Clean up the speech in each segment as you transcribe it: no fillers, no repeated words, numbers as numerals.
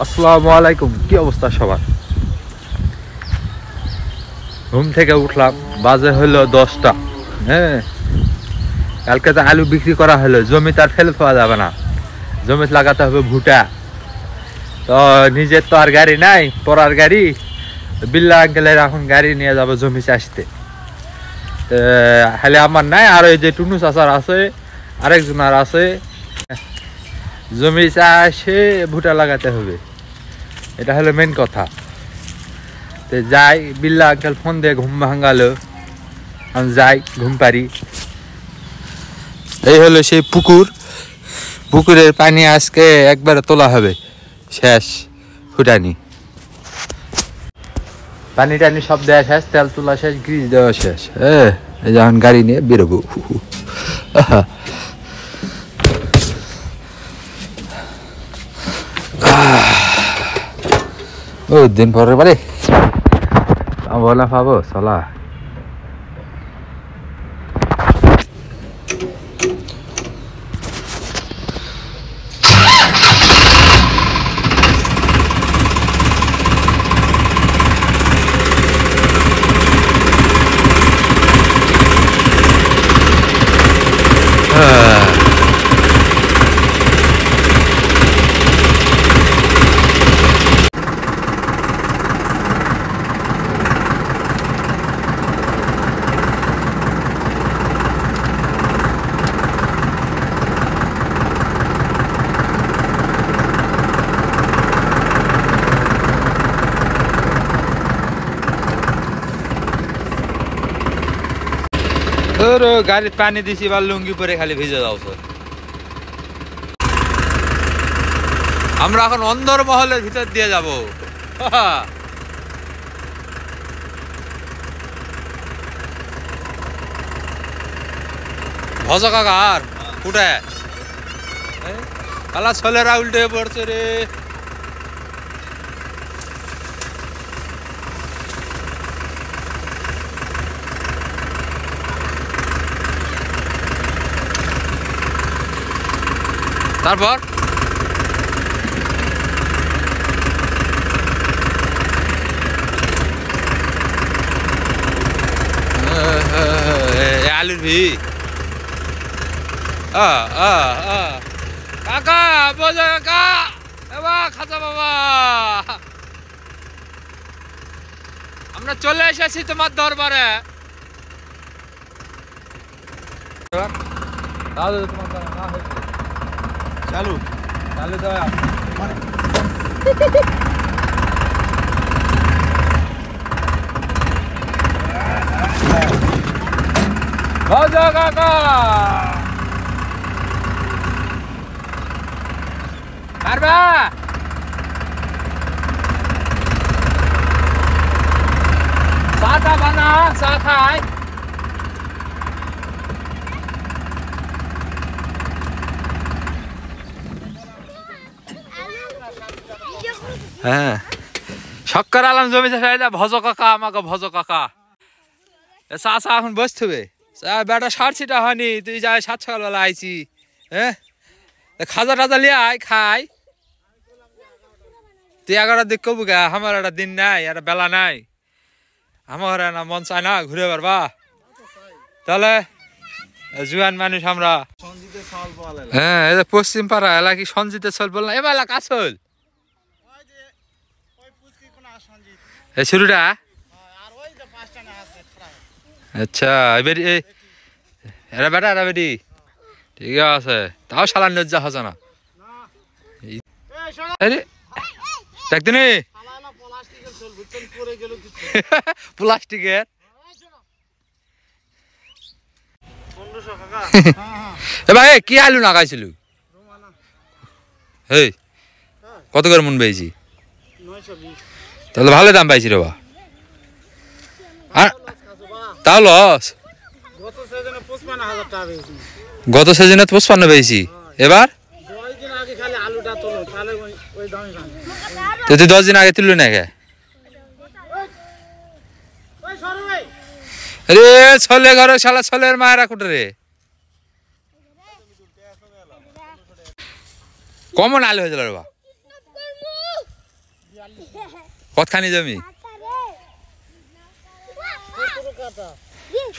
আসসালামু আলাইকুম। কি অবস্থা সবার? ঘুম থেকে উঠলাম, বাজে হলো 10টা। হ্যাঁ, কালকে তো আলু বিক্রি করা হলো, জমিতে আর ফেলে পাওয়া যাবে না, জমিতে লাগাতে হবে ভুট্টা। তো নিজের তো আর গাড়ি নাই, পরার গাড়ি। বিল্লা আঙ্কেলের এখন গাড়ি নিয়ে যাবো জমি চাষতে। খালি আমার নাই, আর ওই যে টুনু চাচার আছে, আরেকজন আর আছে। জমি চাষে ভুট্টা লাগাতে হবে, এটা হলো মেন কথা। তো যাই, বিল্লা আঙ্কেল ফোন দিয়ে ঘুম ভাঙালো, আমি যাই ঘুম পারি। এই হলো সেই পুকুর, পুকুরের পানি আজকে একবারে তোলা হবে, শেষ ফুটানি। পানি টানি সব দেওয়া শেষ, তেল তোলা শেষ, গ্রিজ দেওয়া শেষ। হ্যাঁ, এই যখন গাড়ি নিয়ে বেরোবো। ও দিন পরের বারে পাবো না পাবো চলা। গাড়ির পানি দিছি, বা লুঙ্গি পরে খালি ভিজে যাও। আমরা এখন অন্দর মহলের ভিতর দিয়ে যাব। ভজ কাকার ফুটে কালা ছেলেরা উল্টে পড়ছে রে। তারপর আলুর ভি কাকা বোঝা কাকা, এবার খাজা বাবা, আমরা চলে এসেছি তোমার দরবারে। চালু চালু দেওয়া ভজা কাকা পারবা? চাটা বানা, চা খাই। হ্যাঁ, শক্কর আলম জমি চাষা ভজ কাকা, আমাকে ভজ কাকা। চা চা এখন বসতে হবে, বেটা 60টা হয়নি, তুই যাই 7 সকালবেলা আইছি। হ্যাঁ, খাজা টাজা লিয়ে আয় খাই। তুই 11টার দিক কবু গা, আমার একটা দিন নাই, একটা বেলা নাই, আমার না মন চায় না ঘুরে পারবা। তাহলে জুয়ান মানুষ আমরা। হ্যাঁ, এই যে পশ্চিম পাড়া এলাকি সঞ্জিতের চল বললাম, এবার এলাকা আসল এই শুরুটা। আচ্ছা, এবার এরা বেটা, এরা বেটি ঠিক আছে, তাও সালান লজ্জা হচ্ছে না। দেখতে প্লাস্টিকের ভাই কি আলু লাগাইছিল? এই কত করে মন পেয়েছি? তাহলে ভালো দাম পাইছি রে বা। তাও লস? গত সিজনে 55 পেয়েছি, এবার তুই 10 দিন আগে তুললি না কে? রে ছলে ঘরে শালা ছলের মায়েরা কোটে রে। কমন আলু হয়েছিল রে বা। কতখানি জমি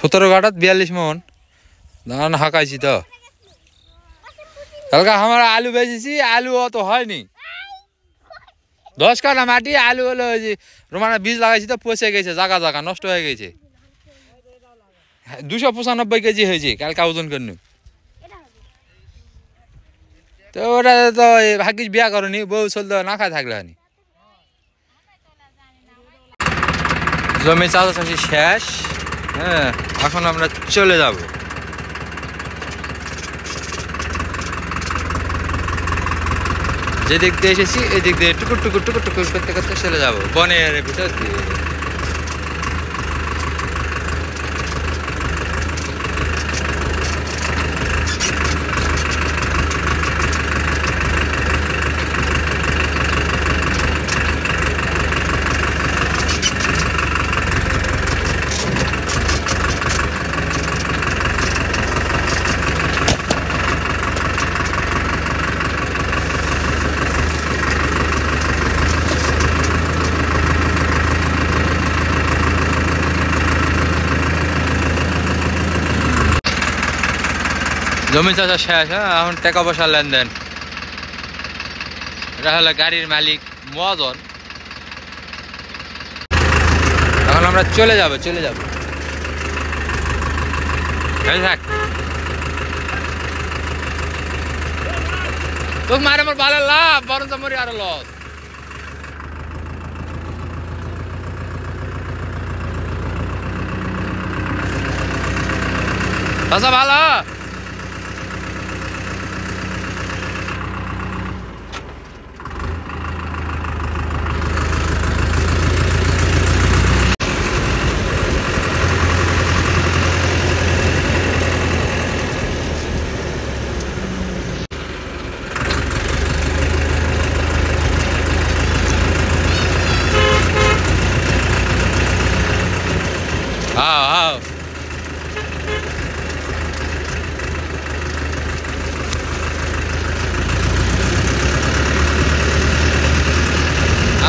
17 কাঠাত 42 মন ধান হাঁকাইছি তো কালকে আমরা আলু বেচেছি আলু অত হয়নি 10 কাঠা মাটি আলু হলো ওই যে রোমানা বীজ লাগাইছি তো পচে গেছে জায়গা জায়গা নষ্ট হয়ে গেছে 295 কেজি হয়েছে কালকে ওজন করনু তো ওটা তো ভাগ্যিস বিয়া করনি বউ চলতে না খায় থাকলে হয়নি জমি চাষাচাষি শেষ হ্যাঁ এখন আমরা চলে যাব যেদিক দিয়ে এসেছি এদিক দিয়ে টুকুর টুকুর টুকুর টুকুর করতে করতে চলে যাবো বনের ভিতর দিয়ে জমি চাষা শেষ হ্যাঁ এখন টাকা পয়সা লেনদেন এটা হলো গাড়ির মালিক মহাজন এখন আমরা চলে যাব থাক তোকে মারে আমার ভালো লাভ বরঞ্চ মরি আরো লস আচ্ছা ভালো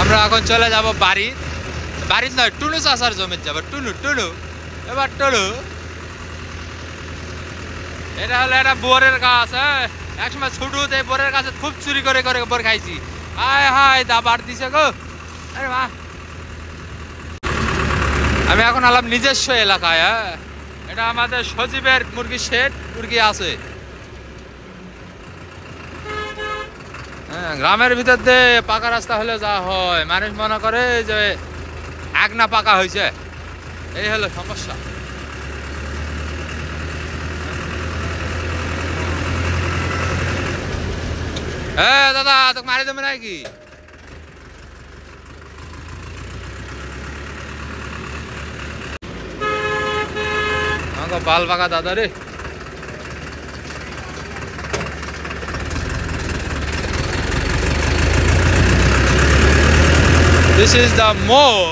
আমরা এখন চলে যাব বাড়ির নয় টুনু চাষার জমিতে যাব টুনু এবার টুনু এটা হলো একটা বোরের গাছ হ্যাঁ একসময় ছোটতে এই বোরের গাছে খুব চুরি করে করে বোর খাইছি হায় হায় দাবার দিছে গো আরে মা আমি এখন আলাম নিজস্ব এলাকায় হ্যাঁ এটা আমাদের সজীবের মুরগি শেড মুরগি আছে গ্রামের ভিতর দিয়ে পাকা রাস্তা হলে যা হয় মানুষ মনে করে যে এক না পাকা হয়েছে এই হলো সমস্যা দাদা তোকে মারি দেবে নাকি আমাকে বাল পাকা দাদা রে This is the more.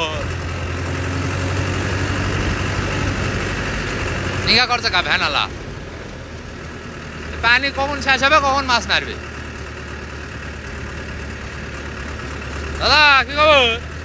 নিগা করছে কা ভ্যানালা পানি কখন শেষ হবে কখন মাছ মারবে দাদা কি খবর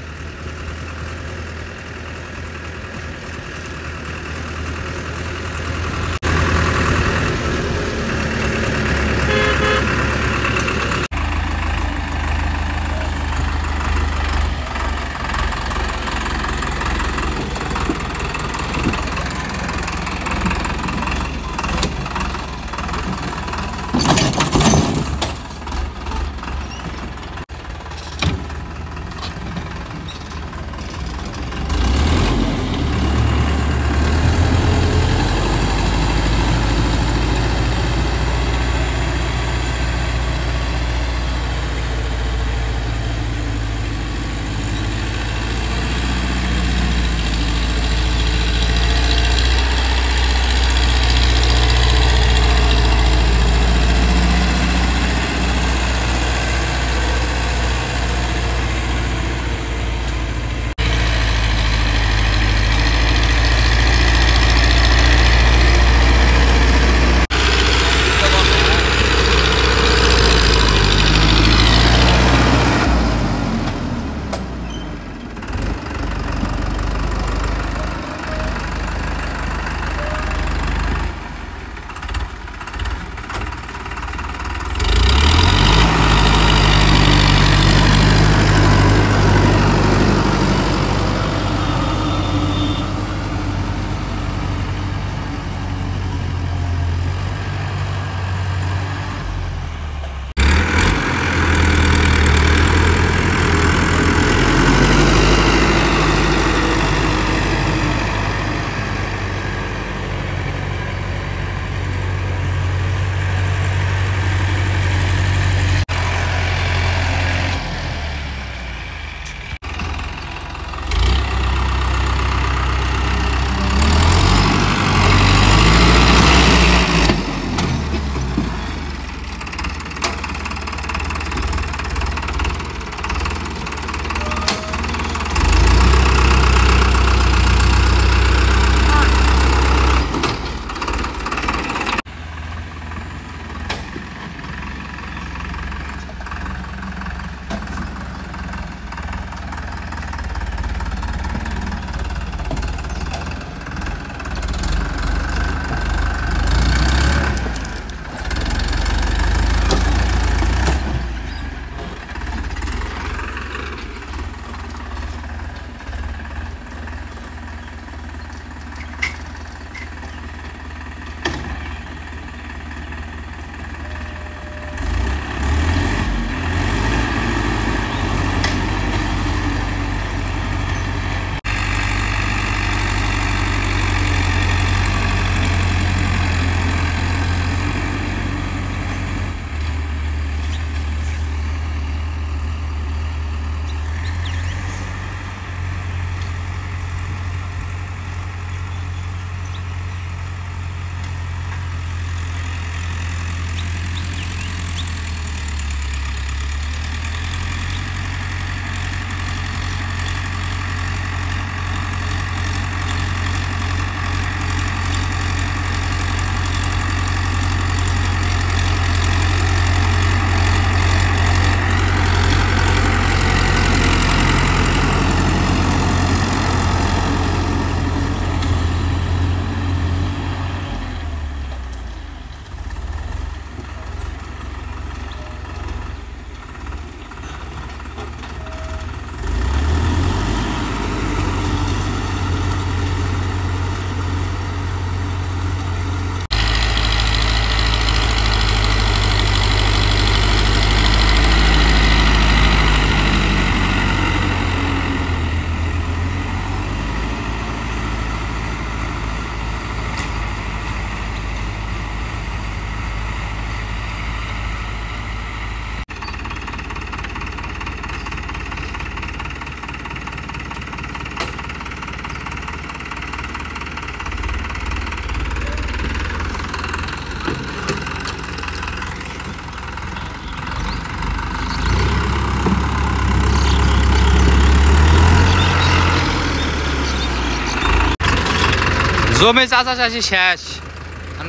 জমে চাষা চাষি শেষ,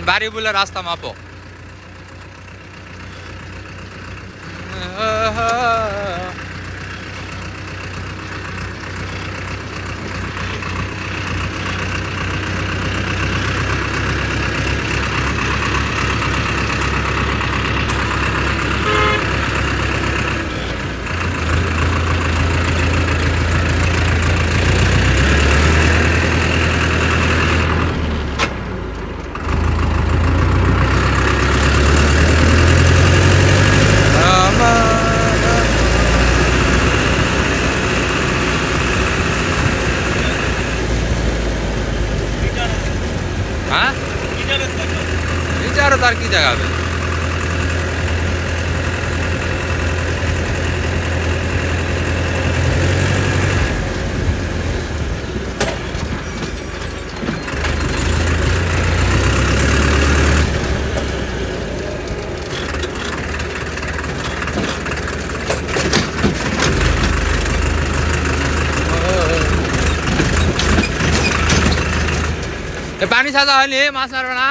বাড়ি বলে রাস্তা মাপো। হ্যাঁ বিচারও তার কি দেখাবে? পানি ছাড়া হয়নি, মাছ মারবে না।